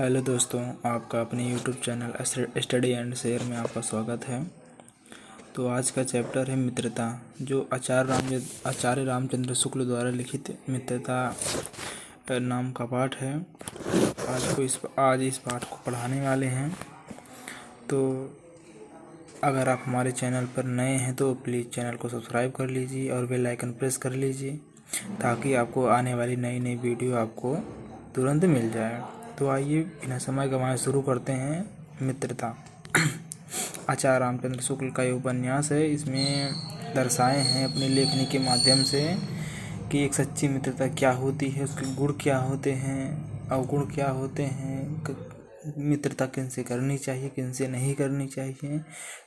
Hello दोस्तों, आपका अपने YouTube channel study and share में आपका स्वागत है। तो आज का चैप्टर है मित्रता, जो आचार्य रामचंद्र शुक्ल द्वारा लिखित मित्रता नाम का पाठ है। आज इस पाठ को पढ़ाने वाले हैं। तो अगर आप हमारे चैनल पर नए हैं तो प्लीज़ चैनल को सब्सक्राइब कर लीजिए और बेल आइकन प्रेस कर लीजिए, ताकि आपको आने वाली नई नई वीडियो आपको तुरंत मिल जाए। तो आइए बिना समय गंवाए शुरू करते हैं मित्रता। आचार्य रामचंद्र शुक्ल का ये उपन्यास है। इसमें दर्शाए हैं अपनी लेखनी के माध्यम से कि एक सच्ची मित्रता क्या होती है, उसके गुण क्या होते हैं, अवगुण क्या होते हैं, मित्रता किनसे करनी चाहिए, किनसे नहीं करनी चाहिए,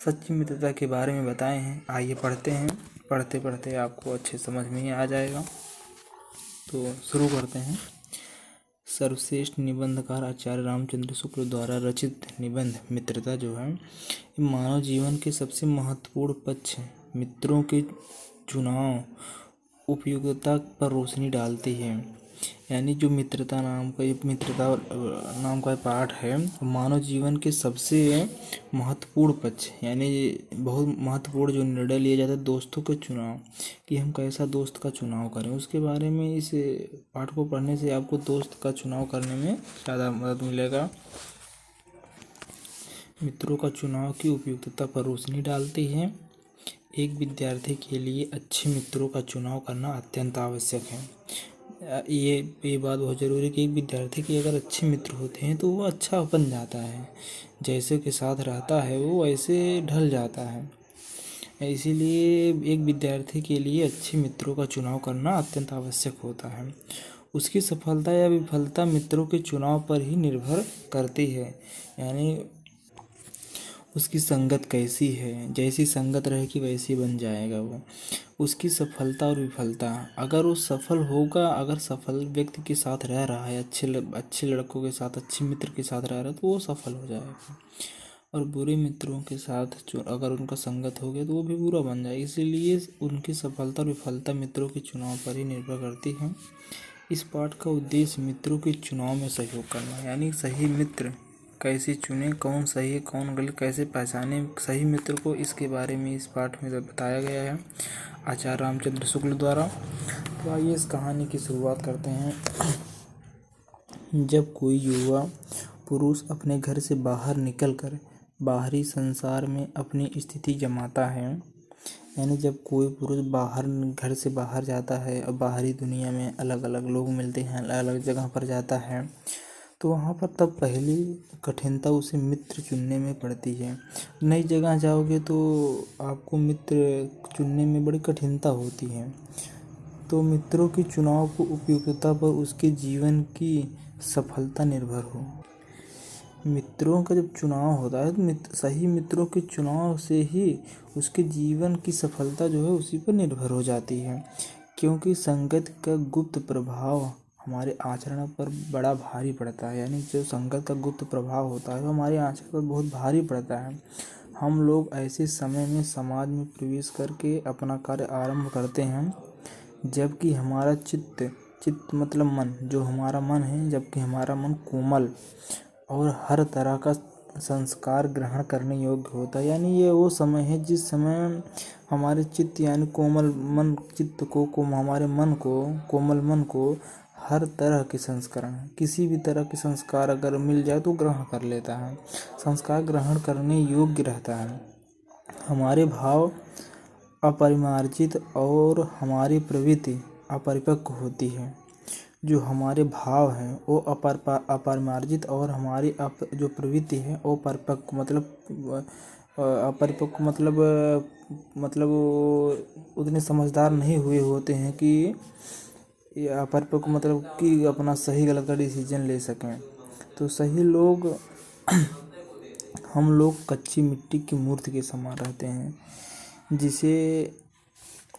सच्ची मित्रता के बारे में बताए हैं। आइए पढ़ते हैं। पढ़ते पढ़ते आपको अच्छे समझ में आ जाएगा। तो शुरू करते हैं। सर्वश्रेष्ठ निबंधकार आचार्य रामचंद्र शुक्ल द्वारा रचित निबंध मित्रता जो है, मानव जीवन के सबसे महत्वपूर्ण पक्ष मित्रों के चुनाव उपयोगिता पर रोशनी डालती है। यानी जो मित्रता नाम का पाठ है, मानव जीवन के सबसे महत्वपूर्ण पक्ष, यानी बहुत महत्वपूर्ण जो निर्णय लिया जाता है दोस्तों के चुनाव, कि हम कैसा दोस्त का चुनाव करें, उसके बारे में इस पाठ को पढ़ने से आपको दोस्त का चुनाव करने में ज़्यादा मदद मिलेगा। मित्रों का चुनाव की उपयुक्तता पर रोशनी डालती है। एक विद्यार्थी के लिए अच्छे मित्रों का चुनाव करना अत्यंत आवश्यक है। ये बात बहुत ज़रूरी है कि एक विद्यार्थी के अगर अच्छे मित्र होते हैं तो वो अच्छा बन जाता है, जैसे के साथ रहता है वो वैसे ढल जाता है। इसीलिए एक विद्यार्थी के लिए अच्छे मित्रों का चुनाव करना अत्यंत आवश्यक होता है। उसकी सफलता या विफलता मित्रों के चुनाव पर ही निर्भर करती है। यानी उसकी संगत कैसी है, जैसी संगत रहेगी वैसी बन जाएगा वो। उसकी सफलता और विफलता, अगर वो सफल होगा, अगर सफल व्यक्ति के साथ रह रहा है, अच्छे लड़कों के साथ, अच्छे मित्र के साथ रह रहा है, तो वो सफल हो जाएगा। और बुरे मित्रों के साथ अगर उनका संगत हो गया तो वो भी बुरा बन जाएगा। इसीलिए उनकी सफलता और विफलता मित्रों के चुनाव पर ही निर्भर करती है। इस पाठ का उद्देश्य मित्रों के चुनाव में सहयोग करना है। यानी सही मित्र कैसे चुने, कौन सही है कौन गलत, कैसे पहचाने सही मित्र को, इसके बारे में इस पाठ में बताया गया है आचार्य रामचंद्र शुक्ल द्वारा। तो आइए इस कहानी की शुरुआत करते हैं। जब कोई युवा पुरुष अपने घर से बाहर निकलकर बाहरी संसार में अपनी स्थिति जमाता है, यानी जब कोई पुरुष घर से बाहर जाता है और बाहरी दुनिया में अलग अलग लोग मिलते हैं, अलग अलग जगह पर जाता है, तो वहाँ पर तब पहली कठिनता उसे मित्र चुनने में पड़ती है। नई जगह जाओगे तो आपको मित्र चुनने में बड़ी कठिनता होती है। तो मित्रों के चुनाव को उपयुक्तता पर उसके जीवन की सफलता निर्भर हो। मित्रों का जब चुनाव होता है तो सही मित्रों के चुनाव से ही उसके जीवन की सफलता जो है उसी पर निर्भर हो जाती है। क्योंकि संगत का गुप्त प्रभाव हमारे आचरण पर बड़ा भारी पड़ता है। यानी जो संगत का गुप्त प्रभाव होता है वो हमारे आचरण पर बहुत भारी पड़ता है। हम लोग ऐसे समय में समाज में प्रवेश करके अपना कार्य आरंभ करते हैं जबकि हमारा चित्त मतलब मन, जो हमारा मन है, जबकि हमारा मन कोमल और हर तरह का संस्कार ग्रहण करने योग्य होता है। यानी ये वो समय है जिस समय हमारे चित्त यानी कोमल मन चित्त को हमारे मन को, कोमल मन को हर तरह के संस्करण, किसी भी तरह के संस्कार अगर मिल जाए तो ग्रहण कर लेता है, संस्कार ग्रहण करने योग्य रहता है। हमारे भाव अपरिमार्जित और हमारी प्रवृत्ति अपरिपक्व होती है। जो हमारे भाव हैं वो अपरिमार्जित और हमारी जो प्रवृत्ति है वो परिपक्व मतलब अपरिपक्व मतलब वो उतने समझदार नहीं हुए होते हैं कि अपरिपक्व मतलब कि अपना सही गलत का डिसीजन ले सकें। तो सही लोग हम लोग कच्ची मिट्टी की मूर्ति के समान रहते हैं, जिसे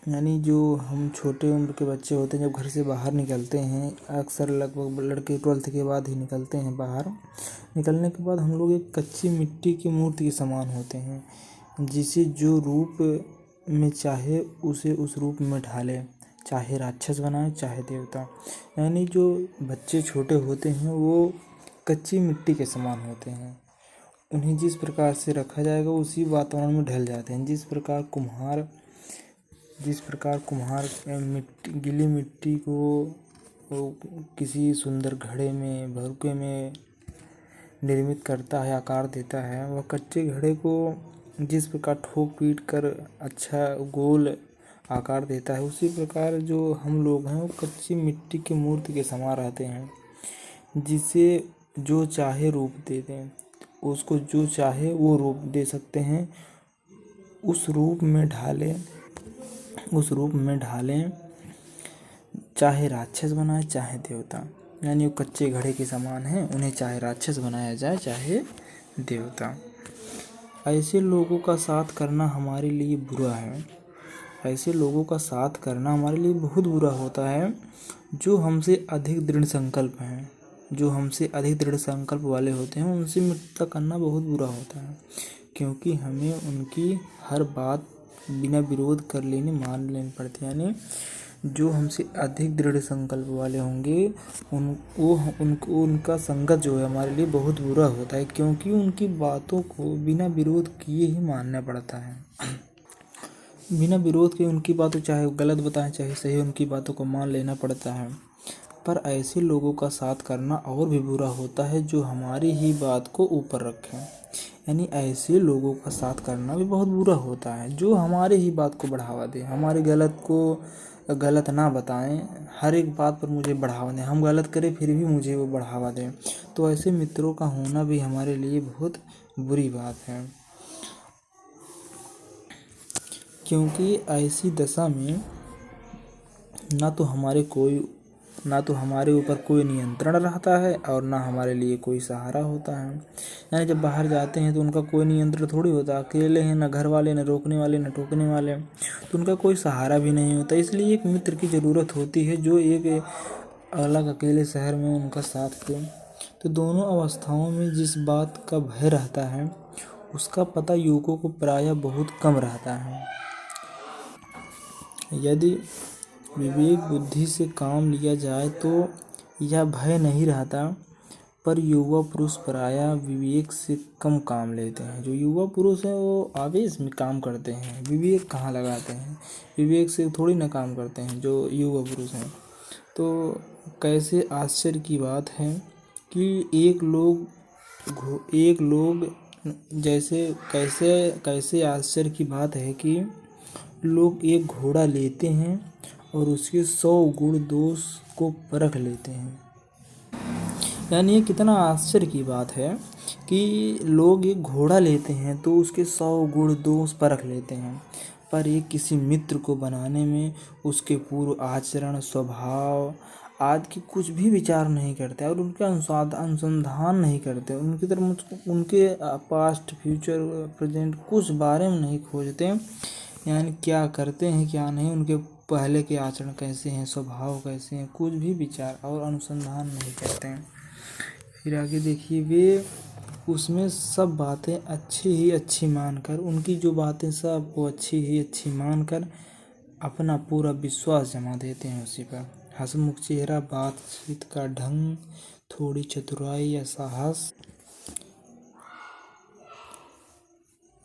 यानी जो हम छोटे उम्र के बच्चे होते हैं, जब घर से बाहर निकलते हैं, अक्सर लगभग लड़के 12th के बाद ही निकलते हैं बाहर, निकलने के बाद हम लोग एक कच्ची मिट्टी की मूर्ति के समान होते हैं, जिसे जो रूप में चाहे उसे उस रूप में ढाले, चाहे राक्षस बनाए चाहे देवता। यानी जो बच्चे छोटे होते हैं वो कच्ची मिट्टी के समान होते हैं। उन्हें जिस प्रकार से रखा जाएगा उसी वातावरण में ढल जाते हैं। जिस प्रकार कुम्हार गीली मिट्टी को किसी सुंदर घड़े में भरुके में निर्मित करता है, आकार देता है, वह कच्चे घड़े को जिस प्रकार ठोक पीट कर अच्छा गोल आकार देता है, उसी प्रकार जो हम लोग हैं वो कच्ची मिट्टी की मूर्ति के समान रहते हैं, जिसे जो चाहे रूप दे दें, उसको जो चाहे वो रूप दे सकते हैं। उस रूप में ढालें चाहे राक्षस बनाए चाहे देवता। यानी वो कच्चे घड़े के समान हैं, उन्हें चाहे राक्षस बनाया जाए चाहे देवता। ऐसे लोगों का साथ करना हमारे लिए बुरा है। ऐसे लोगों का साथ करना हमारे लिए बहुत बुरा होता है। जो हमसे अधिक दृढ़ संकल्प वाले होते हैं उनसे मित्रता करना बहुत बुरा होता है, क्योंकि हमें उनकी हर बात बिना विरोध कर मान लेनी पड़ती है। यानी जो हमसे अधिक दृढ़ संकल्प वाले होंगे उनका संगत जो है हमारे लिए बहुत बुरा होता है, क्योंकि उनकी बातों को बिना विरोध किए ही मानना पड़ता है। बिना विरोध के उनकी बातों चाहे वो गलत बताएं चाहे सही, उनकी बातों को मान लेना पड़ता है। पर ऐसे लोगों का साथ करना और भी बुरा होता है जो हमारी ही बात को ऊपर रखें। यानी ऐसे लोगों का साथ करना भी बहुत बुरा होता है जो हमारे ही बात को बढ़ावा दे, हमारे गलत को गलत ना बताएं, हर एक बात पर मुझे बढ़ावा दें, हम गलत करें फिर भी मुझे वो बढ़ावा दें। तो ऐसे मित्रों का होना भी हमारे लिए बहुत बुरी बात है, क्योंकि ऐसी दशा में ना तो हमारे ऊपर कोई नियंत्रण रहता है और ना हमारे लिए कोई सहारा होता है। यानी जब बाहर जाते हैं तो उनका कोई नियंत्रण थोड़ी होता, अकेले हैं, ना घर वाले, ना रोकने वाले, ना टोकने वाले, तो उनका कोई सहारा भी नहीं होता। इसलिए एक मित्र की ज़रूरत होती है जो एक अलग अकेले शहर में उनका साथ दे। तो दोनों अवस्थाओं में जिस बात का भय रहता है उसका पता युवकों को प्रायः बहुत कम रहता है। यदि विवेक बुद्धि से काम लिया जाए तो यह भय नहीं रहता, पर युवा पुरुष प्रायः विवेक से कम काम लेते हैं। जो युवा पुरुष हैं वो आवेश में काम करते हैं, विवेक कहाँ लगाते हैं, विवेक से थोड़ी ना काम करते हैं जो युवा पुरुष हैं। तो कैसे आश्चर्य की बात है कि एक लोग कैसे आश्चर्य की बात है कि लोग एक घोड़ा लेते हैं और उसके 100 गुण दोष को परख लेते हैं। यानी ये कितना आश्चर्य की बात है कि लोग एक घोड़ा लेते हैं तो उसके 100 गुण दोष परख लेते हैं, पर एक किसी मित्र को बनाने में उसके पूर्व आचरण, स्वभाव आदि की कुछ भी विचार नहीं करते और उनका अनुसंधान नहीं करते, उनकी तरफ उनके पास्ट, फ्यूचर, प्रेजेंट कुछ बारे में नहीं खोजते। यानी क्या करते हैं क्या नहीं, उनके पहले के आचरण कैसे हैं, स्वभाव कैसे हैं, कुछ भी विचार और अनुसंधान नहीं करते हैं। फिर आगे देखिए, वे उसमें सब बातें अच्छी मानकर, उनकी जो बातें सब वो अच्छी मानकर अपना पूरा विश्वास जमा देते हैं उसी पर। हंसमुख चेहरा, बातचीत का ढंग, थोड़ी चतुराई या साहस,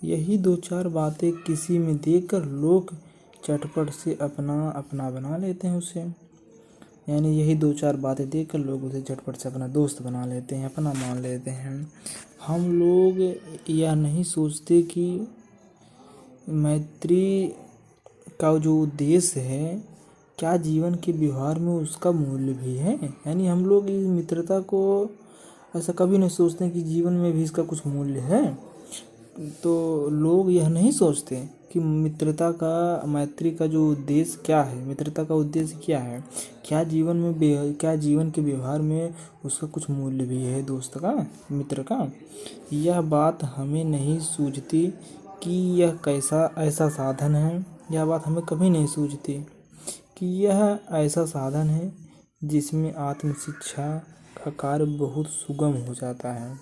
यही 2-4 बातें किसी में देखकर लोग चटपट से अपना बना लेते हैं उसे। यानी यही 2-4 बातें देखकर लोग उसे झटपट से अपना दोस्त बना लेते हैं, अपना मान लेते हैं। हम लोग यह नहीं सोचते कि मैत्री का जो उद्देश्य है क्या जीवन के व्यवहार में उसका मूल्य भी है। यानी हम लोग इस मित्रता को ऐसा कभी नहीं सोचते कि जीवन में भी इसका कुछ मूल्य है। तो लोग यह नहीं सोचते कि मैत्री का जो उद्देश्य क्या है, मित्रता का उद्देश्य क्या है, क्या जीवन के व्यवहार में उसका कुछ मूल्य भी है दोस्त का, मित्र का। यह बात हमें नहीं सूझती कि यह ऐसा साधन है। यह बात हमें कभी नहीं सूझती कि यह ऐसा साधन है जिसमें आत्मशिक्षा का कार्य बहुत सुगम हो जाता है।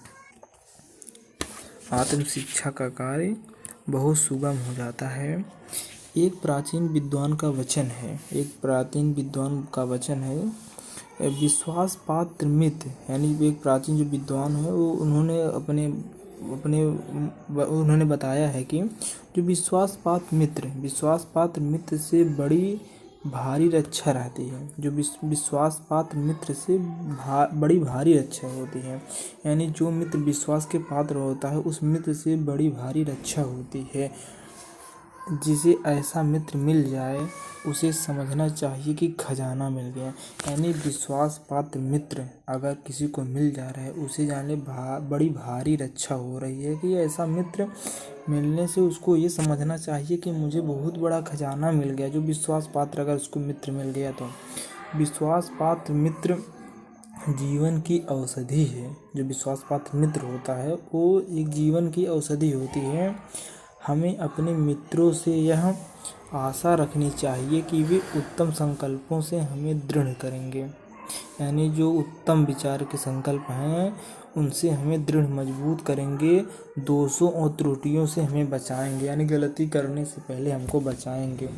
आत्मशिक्षा का कार्य बहुत सुगम हो जाता है। एक प्राचीन विद्वान का वचन है विश्वास पात्र मित्र यानी एक प्राचीन जो विद्वान है वो उन्होंने अपने अपने उन्होंने बताया है कि जो विश्वास पात्र मित्र से बड़ी भारी रक्षा रहती है। जो विश्वास पात्र मित्र से बड़ी भारी रक्षा होती है। यानी जो मित्र विश्वास के पात्र होता है उस मित्र से बड़ी भारी रक्षा होती है। जिसे ऐसा मित्र मिल जाए उसे समझना चाहिए कि खजाना मिल गया। यानी विश्वास पात्र मित्र अगर किसी को मिल जा रहा है उसे जाने बड़ी भारी रक्षा हो रही है कि ऐसा मित्र मिलने से उसको ये समझना चाहिए कि मुझे बहुत बड़ा खजाना मिल गया। जो विश्वास पात्र अगर उसको मित्र मिल गया तो विश्वास पात्र मित्र जीवन की औषधि है। जो विश्वास पात्र मित्र होता है वो एक जीवन की औषधि होती है। हमें अपने मित्रों से यह आशा रखनी चाहिए कि वे उत्तम संकल्पों से हमें दृढ़ करेंगे। यानी जो उत्तम विचार के संकल्प हैं उनसे हमें दृढ़ मजबूत करेंगे, दोषों और त्रुटियों से हमें बचाएंगे। यानी गलती करने से पहले हमको बचाएंगे।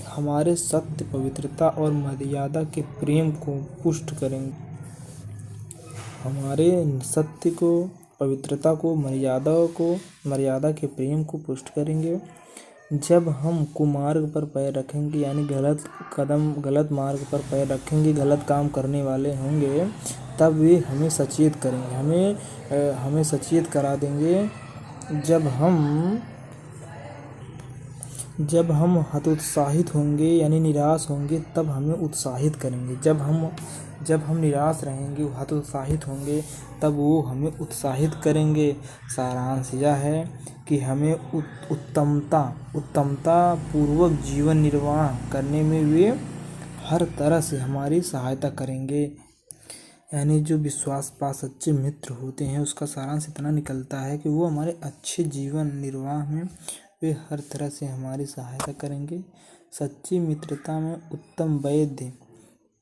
हमारे सत्य, पवित्रता और मर्यादा के प्रेम को पुष्ट करेंगे। हमारे सत्य को, पवित्रता को, मर्यादा के प्रेम को पुष्ट करेंगे। जब हम कुमार्ग पर पैर रखेंगे यानी गलत मार्ग पर पैर रखेंगे, गलत काम करने वाले होंगे, तब वे हमें सचेत करेंगे, हमें सचेत करा देंगे। जब हम हतोत्साहित होंगे यानी निराश होंगे तब हमें उत्साहित करेंगे। जब हम निराश रहेंगे, हतोत्साहित होंगे, तब वो हमें उत्साहित करेंगे। सारांश यह है कि हमें उत्तमता पूर्वक जीवन निर्वाह करने में वे हर तरह से हमारी सहायता करेंगे। यानी जो विश्वास पात्र सच्चे मित्र होते हैं उसका सारांश इतना निकलता है कि वो हमारे अच्छे जीवन निर्वाह में वे हर तरह से हमारी सहायता करेंगे। सच्ची मित्रता में उत्तम वैद्य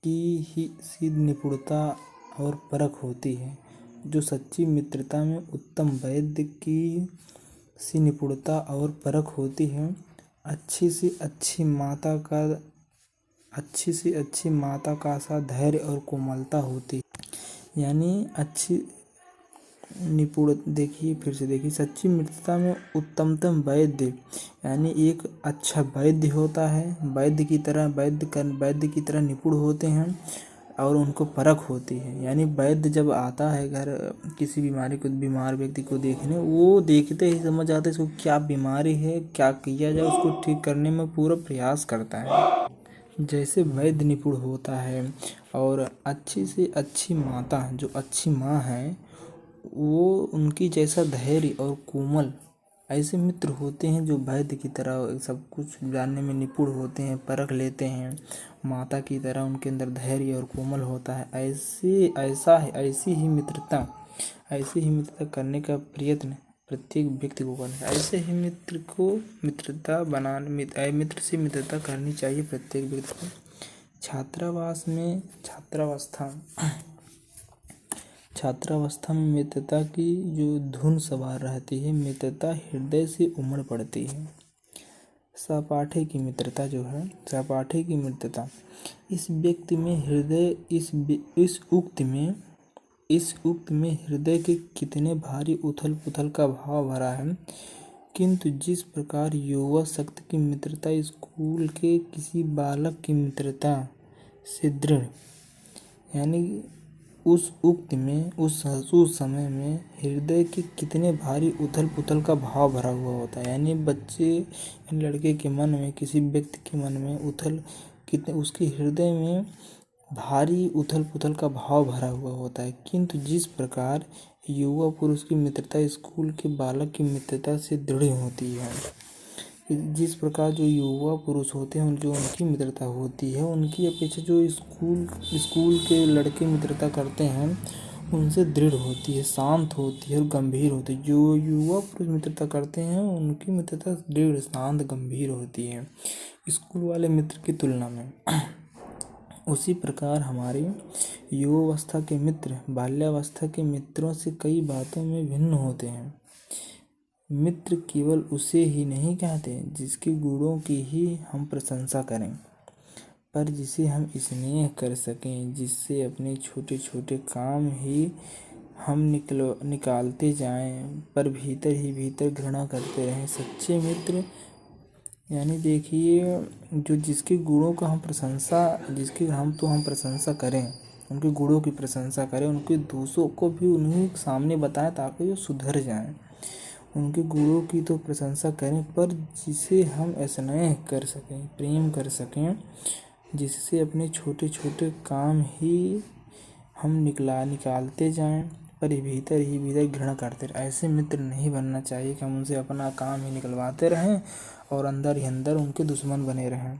की ही सी निपुणता और परख होती है। जो सच्ची मित्रता में उत्तम वैद्य की सी निपुणता और परख होती है। अच्छी से अच्छी माता का सा धैर्य और कोमलता होती है। यानी सच्ची मित्रता में उत्तमतम वैद्य यानी एक अच्छा वैद्य होता है। वैद्य की तरह निपुण होते हैं और उनको परख होती है। यानी वैद्य जब आता है घर किसी बीमार व्यक्ति को देखने, वो देखते ही समझ आता है इसको क्या बीमारी है, क्या किया जाए, उसको ठीक करने में पूरा प्रयास करता है। जैसे वैद्य निपुण होता है और अच्छी से अच्छी माता जो अच्छी माँ है वो उनकी जैसा धैर्य और कोमल ऐसे मित्र होते हैं जो वैद्य की तरह सब कुछ जानने में निपुण होते हैं, परख लेते हैं। माता की तरह उनके अंदर धैर्य और कोमल होता है। ऐसी ही मित्रता करने का प्रयत्न प्रत्येक व्यक्ति को करना है। ऐसे ही मित्र से मित्रता करनी चाहिए प्रत्येक व्यक्ति को। छात्रावस्था में मित्रता की जो धुन सवार रहती है, मित्रता हृदय से उमड़ पड़ती है। सहपाठी की मित्रता इस उक्त में हृदय के कितने भारी उथल पुथल का भाव भरा है। किंतु जिस प्रकार युवा शक्ति की मित्रता स्कूल के किसी बालक की मित्रता से दृढ़, यानी उस समय में हृदय के कितने भारी उथल पुथल का भाव भरा हुआ होता है। यानी लड़के के मन में, किसी व्यक्ति के मन में उसके हृदय में भारी उथल पुथल का भाव भरा हुआ होता है। किंतु जिस प्रकार युवा पुरुष की मित्रता स्कूल के बालक की मित्रता से दृढ़ होती है, जिस प्रकार जो युवा पुरुष होते हैं जो उनकी मित्रता होती है, उनकी अपेक्षा जो स्कूल के लड़के मित्रता करते हैं उनसे दृढ़ होती है, शांत होती है और गंभीर होती है। जो युवा पुरुष मित्रता करते हैं उनकी मित्रता दृढ़, शांत, गंभीर होती है स्कूल वाले मित्र की तुलना में। उसी प्रकार हमारे युवावस्था के मित्र बाल्यावस्था के मित्रों से कई बातों में भिन्न होते हैं। मित्र केवल उसे ही नहीं कहते जिसके गुणों की ही हम प्रशंसा करें, पर जिसे हम स्नेह कर सकें, जिससे अपने छोटे छोटे काम ही हम निकालते जाएं, पर भीतर ही भीतर घृणा करते रहें। सच्चे मित्र यानी देखिए, जो जिसके गुणों का हम प्रशंसा करें, उनके गुणों की प्रशंसा करें, उनके दोषों को भी उन्हीं सामने बताएं ताकि वो सुधर जाएं। उनके गुणों की तो प्रशंसा करें, पर जिसे हम स्नेह कर सकें, प्रेम कर सकें, जिससे अपने छोटे छोटे काम ही हम निकालते जाएं, पर भीतर ही भीतर घृणा करते रहें। ऐसे मित्र नहीं बनना चाहिए कि हम उनसे अपना काम ही निकलवाते रहें और अंदर ही अंदर उनके दुश्मन बने रहें।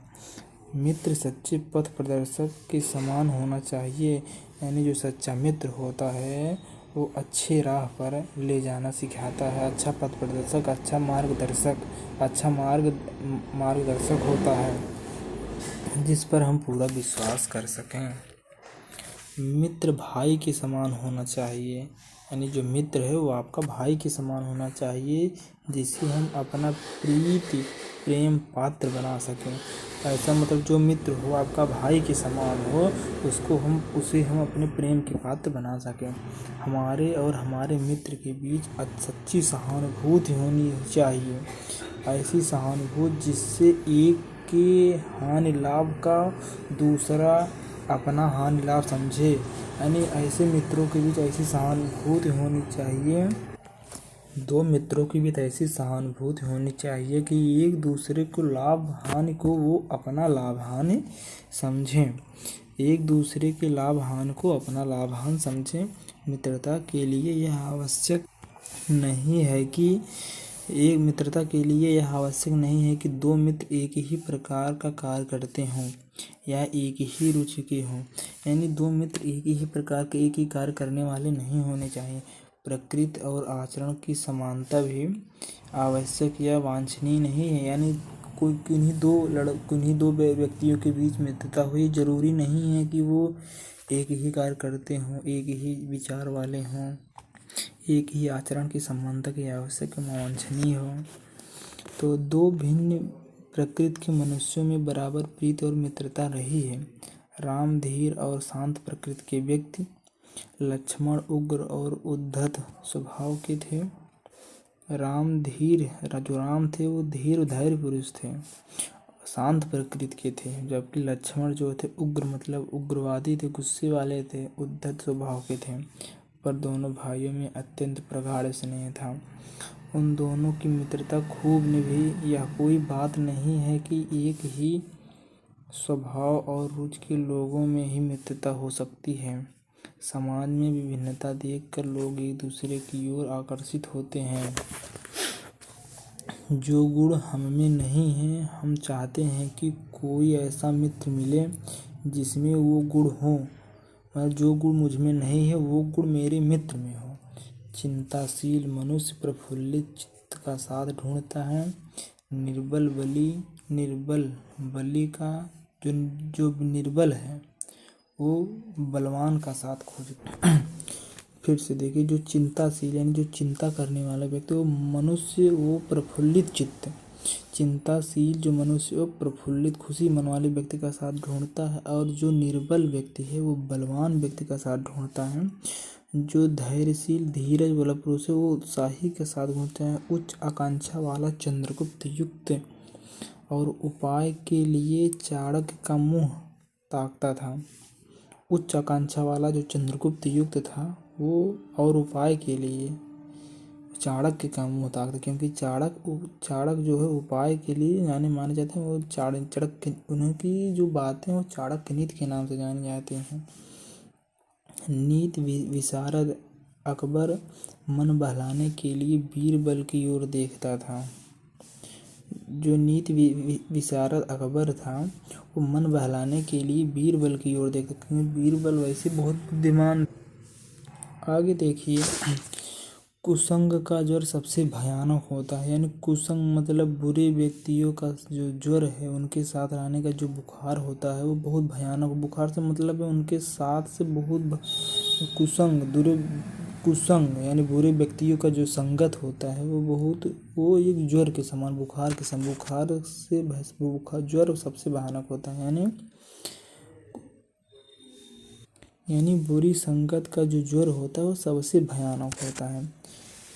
मित्र सच्चे पथ प्रदर्शक के समान होना चाहिए। यानी जो सच्चा मित्र होता है वो अच्छे राह पर ले जाना सिखाता है, अच्छा पथ प्रदर्शक, अच्छा मार्गदर्शक होता है, जिस पर हम पूरा विश्वास कर सकें। मित्र भाई के समान होना चाहिए। यानी जो मित्र है वो आपका भाई के समान होना चाहिए, जिसे हम अपना प्रेम पात्र बना सकें। ऐसा मतलब जो मित्र हो आपका भाई के समान हो, उसे हम अपने प्रेम के पात्र बना सकें। हमारे और हमारे मित्र के बीच सच्ची सहानुभूति होनी चाहिए। ऐसी सहानुभूति जिससे एक के हानि लाभ का दूसरा अपना हानि लाभ समझे। यानी ऐसे मित्रों के बीच ऐसी सहानुभूति होनी चाहिए, दो मित्रों के बीच ऐसी सहानुभूति होनी चाहिए कि एक दूसरे को लाभ हानि को वो अपना लाभ हानि समझें, एक दूसरे के लाभ हानि को अपना लाभ हानि समझें। मित्रता के लिए यह आवश्यक नहीं है कि दो मित्र एक ही प्रकार का कार्य करते हों या एक ही रुचि के हों। यानी दो मित्र एक ही प्रकार के एक ही कार्य करने वाले नहीं होने चाहिए। प्रकृति और आचरण की समानता भी आवश्यक या वांछनीय नहीं है। यानी किन्हीं दो व्यक्तियों के बीच मित्रता हुई, जरूरी नहीं है कि वो एक ही कार्य करते हों, एक ही विचार वाले हों, एक ही आचरण की समानता की आवश्यक वांछनीय हो। तो दो भिन्न प्रकृति के मनुष्यों में बराबर प्रीति और मित्रता रही है। राम धीर और शांत प्रकृति के व्यक्ति, लक्ष्मण उग्र और उद्धत स्वभाव के थे। जो राम थे वो धीर धैर्य पुरुष थे, शांत प्रकृति के थे, जबकि लक्ष्मण जो थे उग्र मतलब उग्रवादी थे, गुस्से वाले थे, उद्धत स्वभाव के थे। पर दोनों भाइयों में अत्यंत प्रगाढ़ स्नेह था। उन दोनों की मित्रता खूब निभी। यह कोई बात नहीं है कि एक ही स्वभाव और रुचि के लोगों में ही मित्रता हो सकती है। समाज में विभिन्नता देखकर लोग एक दूसरे की ओर आकर्षित होते हैं। जो गुण हमें नहीं है, हम चाहते हैं कि कोई ऐसा मित्र मिले जिसमें वो गुण हो, और जो गुण मुझ में नहीं है वो गुण मेरे मित्र में हो। चिंताशील मनुष्य प्रफुल्लित चित्त का साथ ढूंढता है। निर्बल बली का जो निर्बल है वो बलवान का साथ खोजता है। फिर से देखिए, जो चिंताशील यानी जो चिंता करने वाला व्यक्ति वो मनुष्य वो प्रफुल्लित चित्त, चिंताशील जो मनुष्य वो प्रफुल्लित खुशी मन वाले व्यक्ति का साथ ढूंढता है, और जो निर्बल व्यक्ति है वो बलवान व्यक्ति का साथ ढूंढता है। जो धैर्यशील धीरज वाला पुरुष है वो उत्साही के साथ ढूंढता है। उच्च आकांक्षा वाला चंद्रगुप्त युक्त और उपाय के लिए चाणक्य का मुंह ताकता था। उच्च आकांक्षा वाला जो चंद्रगुप्त युक्त था वो और उपाय के लिए चाणक्य का मुंह ताकता, क्योंकि चाणक्य जो है उपाय के लिए माने जाते हैं। वो चाणक्य उनकी जो बातें वो चाणक्य नीति के नाम से जानी जाती हैं। नीति विशारद अकबर मन बहलाने के लिए बीरबल की ओर देखता था। जो नीति विशारद अकबर था वो मन बहलाने के लिए बीरबल की ओर देखता, क्योंकि बीरबल वैसे बहुत बुद्धिमान। आगे देखिए, कुसंग का ज्वर सबसे भयानक होता है। यानी कुसंग मतलब बुरे व्यक्तियों का जो ज्वर है, उनके साथ रहने का जो बुखार होता है वो बहुत भयानक। बुखार से मतलब है उनके साथ से बहुत कुसंग यानी बुरे व्यक्तियों का जो संगत होता है वो एक ज्वर के समान, बुखार के समान, ज्वर सबसे भयानक होता है। यानी यानी बुरी संगत का जो ज्वर होता है वो सबसे भयानक होता है।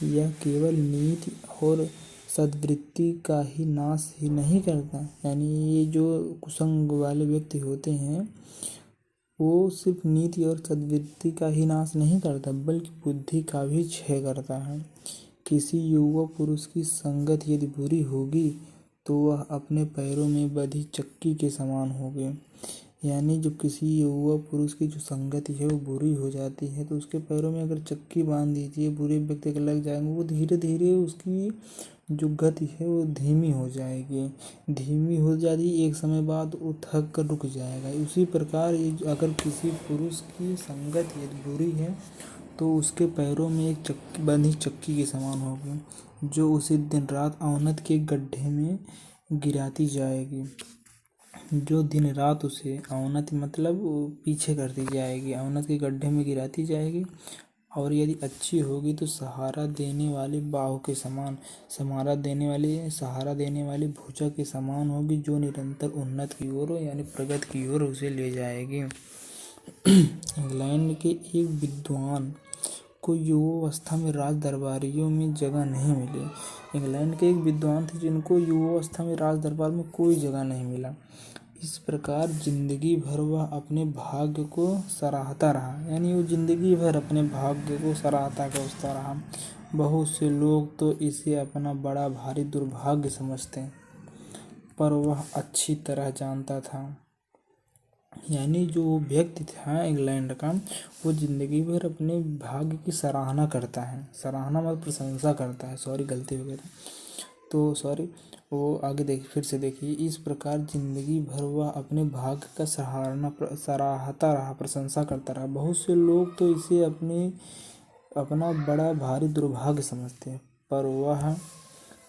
यह केवल नीति और सद्वृत्ति का ही नाश ही नहीं करता, यानी ये जो कुसंग वाले व्यक्ति होते हैं वो सिर्फ नीति और सद्वृत्ति का ही नाश नहीं करता बल्कि बुद्धि का भी क्षय करता है। किसी युवा पुरुष की संगत यदि बुरी होगी तो वह अपने पैरों में बंधी चक्की के समान होगी। यानी जो किसी युवा पुरुष की जो संगति है वो बुरी हो जाती है तो उसके पैरों में अगर चक्की बांध दीजिए, बुरे व्यक्ति के लग जाएंगे, वो धीरे धीरे उसकी जो गति है वो धीमी हो जाएगी। धीमी हो जाती एक समय बाद वो थक कर रुक जाएगा। उसी प्रकार अगर किसी पुरुष की संगत यदि बुरी है तो उसके पैरों में एक चक्की बंधी चक्की के समान होगी, जो उसे दिन रात अवनत के गड्ढे में गिराती जाएगी। जो दिन रात उसे अवनत मतलब पीछे करती जाएगी, अवनत के गड्ढे में गिराती जाएगी। और यदि अच्छी होगी तो सहारा देने वाली बाहों के समान, सहारा देने वाली भुजा के समान होगी, जो निरंतर उन्नत की ओर यानी प्रगति की ओर उसे ले जाएगी। इंग्लैंड के एक विद्वान को युवावस्था में राज दरबारियों में जगह नहीं मिली। इंग्लैंड के एक विद्वान थे जिनको युवावस्था में राज दरबार में कोई जगह नहीं मिला। इस प्रकार जिंदगी भर वह अपने भाग्य को सराहता रहा, यानी वो जिंदगी भर अपने भाग्य को सराहता करता रहा। बहुत से लोग तो इसे अपना बड़ा भारी दुर्भाग्य समझते, पर वह अच्छी तरह जानता था, यानी जो व्यक्ति था इंग्लैंड का वो जिंदगी भर अपने भाग्य की सराहना करता है, सराहना मतलब प्रशंसा करता है, सॉरी गलती हो गई तो सॉरी वो आगे फिर से देखिए। इस प्रकार जिंदगी भर वह अपने भाग्य का सराहता रहा, प्रशंसा करता रहा। बहुत से लोग तो इसे अपना बड़ा भारी दुर्भाग्य समझते हैं, पर वह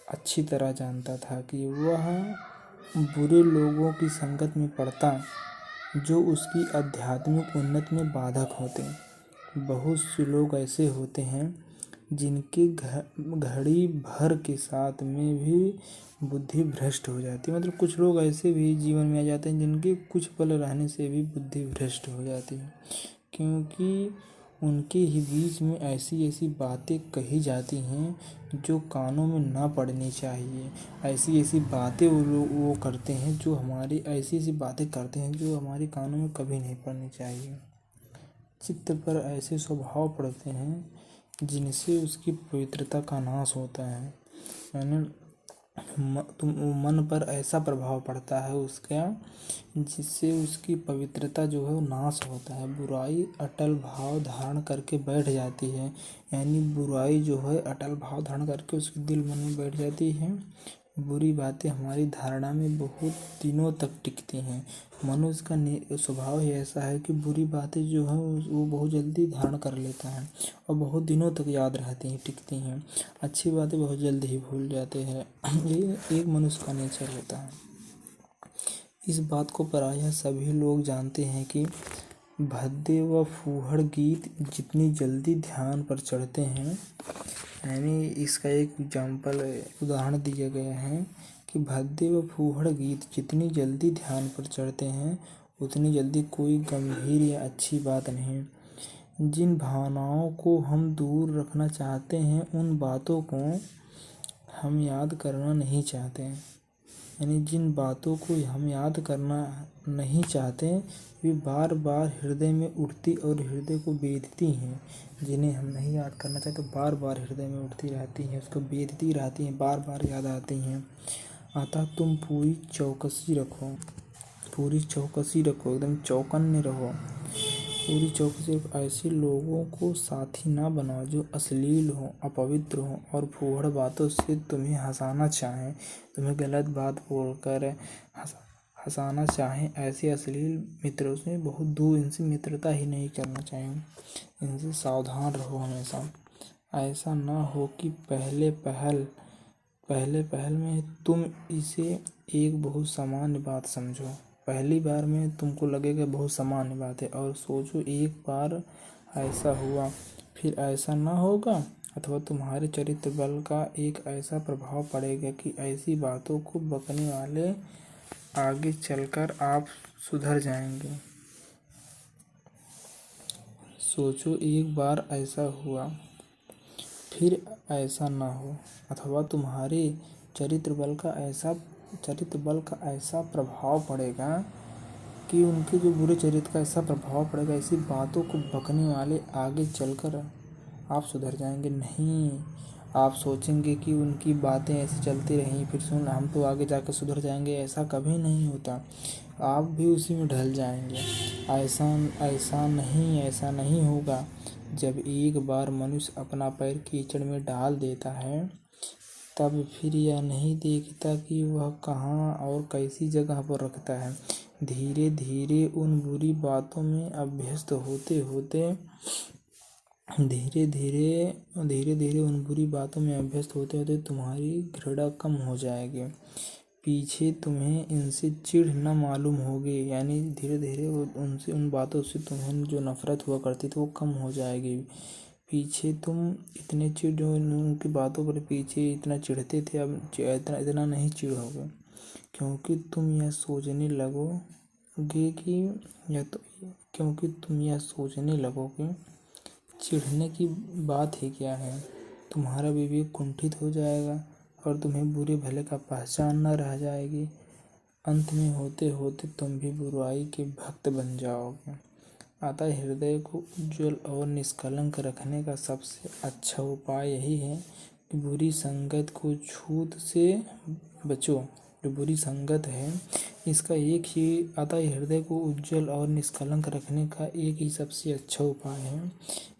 अच्छी तरह जानता था कि वह बुरे लोगों की संगत में पड़ता जो उसकी आध्यात्मिक उन्नति में बाधक होते हैं। बहुत से लोग ऐसे होते हैं जिनकी घड़ी भर के साथ में भी बुद्धि भ्रष्ट हो जाती है, मतलब कुछ लोग ऐसे भी जीवन में आ जाते हैं जिनके कुछ पल रहने से भी बुद्धि भ्रष्ट हो जाती है, क्योंकि उनके ही बीच में ऐसी ऐसी बातें कही जाती हैं जो कानों में ना पड़नी चाहिए। ऐसी ऐसी बातें वो करते हैं जो ऐसी ऐसी बातें करते हैं जो हमारे कानों में कभी नहीं पड़नी चाहिए। चित्त पर ऐसे स्वभाव पड़ते हैं जिनसे उसकी पवित्रता का नाश होता है, यानी मन पर ऐसा प्रभाव पड़ता है उसका जिससे उसकी पवित्रता जो है वो नाश होता है। बुराई अटल भाव धारण करके बैठ जाती है, यानी बुराई जो है अटल भाव धारण करके उसके दिल मन में बैठ जाती है। बुरी बातें हमारी धारणा में बहुत दिनों तक टिकती हैं। मनुष्य का स्वभाव ही ऐसा है कि बुरी बातें जो है वो बहुत जल्दी धारण कर लेता है और बहुत दिनों तक याद रहती हैं, टिकती हैं। अच्छी बातें बहुत जल्दी ही भूल जाते हैं। ये एक मनुष्य का नेचर होता है। इस बात को प्रायः सभी लोग जानते हैं कि भद्दे व फूहड़ गीत जितनी जल्दी ध्यान पर चढ़ते हैं, यानी इसका एक उदाहरण दिया गया है कि भद्दे व फूहड़ गीत जितनी जल्दी ध्यान पर चढ़ते हैं उतनी जल्दी कोई गंभीर या अच्छी बात नहीं। जिन भावनाओं को हम दूर रखना चाहते हैं उन बातों को हम याद करना नहीं चाहते, यानी जिन बातों को हम याद करना नहीं चाहते वे बार बार हृदय में उठती और हृदय को बेधती हैं। जिन्हें हम नहीं याद करना चाहते बार बार हृदय में उठती रहती हैं, उसको बेधती रहती हैं, बार बार याद आती हैं। अतः तुम पूरी चौकसी रखो, एकदम चौकन्ने रहो। पूरी चौकसी ऐसे लोगों को साथी ना बनाओ जो अश्लील हो, अपवित्र हो और फूहड़ बातों से तुम्हें हंसाना चाहें, तुम्हें गलत बात बोलकर हंसाना चाहें। ऐसे अश्लील मित्रों से बहुत दूर, इनसे मित्रता ही नहीं करना चाहिए, इनसे सावधान रहो हमेशा। ऐसा ना हो कि पहले पहल में तुम इसे एक बहुत सामान्य बात समझो, पहली बार में तुमको लगेगा बहुत सामान्य बात है और सोचो एक बार ऐसा हुआ फिर ऐसा ना होगा, अथवा तुम्हारे चरित्र बल का एक ऐसा प्रभाव पड़ेगा कि ऐसी बातों को बकने वाले आगे चलकर आप सुधर जाएंगे। सोचो एक बार ऐसा हुआ, फिर ऐसा ना हो, अथवा तुम्हारे चरित्र बल का ऐसा प्रभाव पड़ेगा कि उनके जो बुरे चरित्र का ऐसा प्रभाव पड़ेगा, ऐसी बातों को बकने वाले आगे चलकर आप सुधर जाएंगे नहीं। आप सोचेंगे कि उनकी बातें ऐसी चलती रहीं, फिर हम तो आगे जाकर सुधर जाएंगे, ऐसा कभी नहीं होता। आप भी उसी में ढल जाएंगे। ऐसा नहीं होगा। जब एक बार मनुष्य अपना पैर कीचड़ में डाल देता है, तब फिर यह नहीं देखता कि वह कहाँ और कैसी जगह पर रखता है। धीरे धीरे उन बुरी बातों में अभ्यस्त होते होते तुम्हारी घृणा कम हो जाएगी। पीछे तुम्हें इनसे चिढ़ न मालूम होगी, यानी धीरे धीरे उन बातों से तुम्हें जो नफरत हुआ करती थी वो कम हो जाएगी। पीछे तुम उनकी बातों पर पीछे इतना चिढ़ते थे, अब इतना नहीं चिढ़ोगे, क्योंकि तुम यह सोचने लगोगे चिढ़ने की बात ही क्या है। तुम्हारा विवेक कुंठित हो जाएगा और तुम्हें बुरे भले का पहचान न रह जाएगी। अंत में होते होते तुम भी बुराई के भक्त बन जाओगे। अतः हृदय को उज्ज्वल और निष्कलंक रखने का सबसे अच्छा उपाय यही है कि बुरी संगत को छूत से बचो। जो बुरी संगत है, इसका अतः हृदय को उज्ज्वल और निष्कलंक रखने का एक ही सबसे अच्छा उपाय है,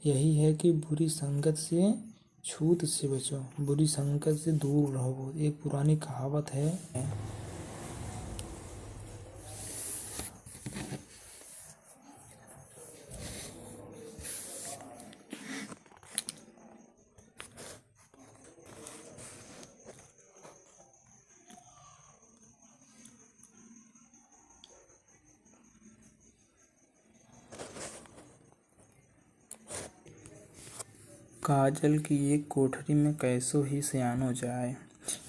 यही है कि बुरी संगत से छूत से बचो, बुरी संगत से दूर रहो। एक पुरानी कहावत है। काजल की एक कोठरी में कैसो ही सयानो जाए,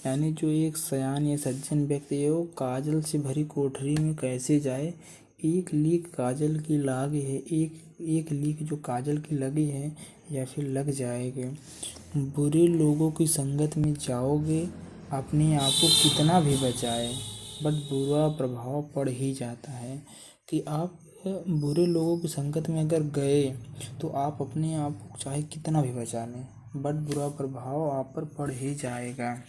यानी जो एक सयान या सज्जन व्यक्ति है वो काजल से भरी कोठरी में कैसे जाए। एक लीक काजल की लागी है, एक लीक जो काजल की लगी है या फिर लग जाएगी। बुरे लोगों की संगत में जाओगे, अपने आप को कितना भी बचाए, बट बुरा प्रभाव पड़ ही जाता है। कि आप बुरे लोगों की संगत में अगर गए तो आप अपने आप को चाहे कितना भी बचा लें, बट बुरा प्रभाव आप पर पड़ ही जाएगा।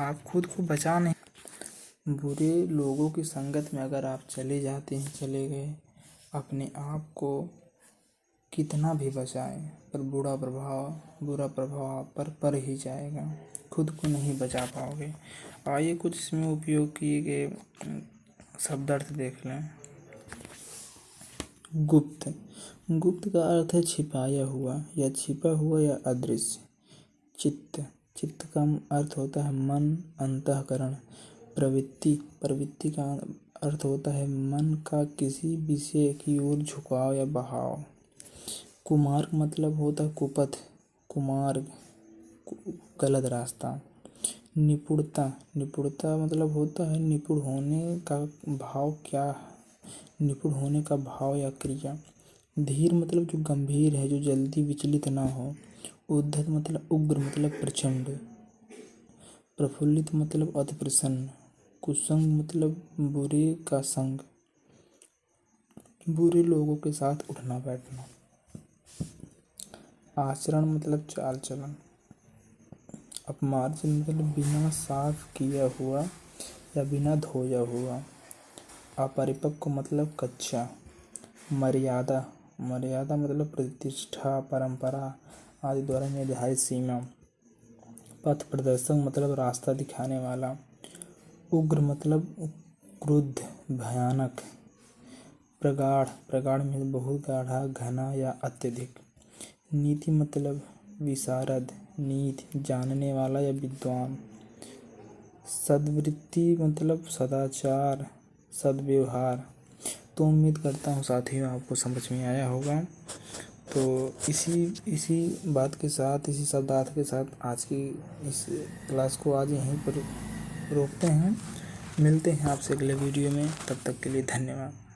आप खुद को बचा नहीं। बुरे लोगों की संगत में अगर आप चले गए, अपने आप को कितना भी बचाएं, पर बुरा प्रभाव आप पर पड़ ही जाएगा। खुद को नहीं बचा पाओगे। आइए कुछ इसमें उपयोग किए गए शब्दार्थ देख लें। गुप्त का अर्थ है छिपाया हुआ या अदृश्य। चित्त का अर्थ होता है मन, अंतःकरण। प्रवृत्ति का अर्थ होता है मन का किसी विषय की ओर झुकाव या बहाव। कुमार्ग मतलब होता है कुपथ, कुमार्ग गलत रास्ता। निपुणता मतलब होता है निपुण होने का भाव या क्रिया। धीर मतलब जो गंभीर है, जो जल्दी विचलित ना हो। उद्धत मतलब उग्र मतलब प्रचंड। प्रफुल्लित मतलब अति प्रसन्न। कुसंग मतलब बुरे का संग, बुरे लोगों के साथ उठना बैठना। आचरण मतलब चाल चलन। अपमार्जन मतलब बिना साफ किया हुआ या बिना धोया हुआ। अपरिपक्व मतलब कच्चा। मर्यादा मतलब प्रतिष्ठा, परंपरा आदि द्वारा निर्धारित सीमा। पथ प्रदर्शक मतलब रास्ता दिखाने वाला। उग्र मतलब क्रुद्ध, भयानक। प्रगाढ़ में बहुत गाढ़ा, घना या अत्यधिक। नीति मतलब विशारद, नीति जानने वाला या विद्वान। सद्वृत्ति मतलब सदाचार, सद्व्यवहार। तो उम्मीद करता हूँ साथियों आपको समझ में आया होगा। तो इसी बात के साथ, इसी शब्दार्थ के साथ आज की इस क्लास को आज यहीं पर रोकते हैं। मिलते हैं आपसे अगले वीडियो में, तब तक के लिए धन्यवाद।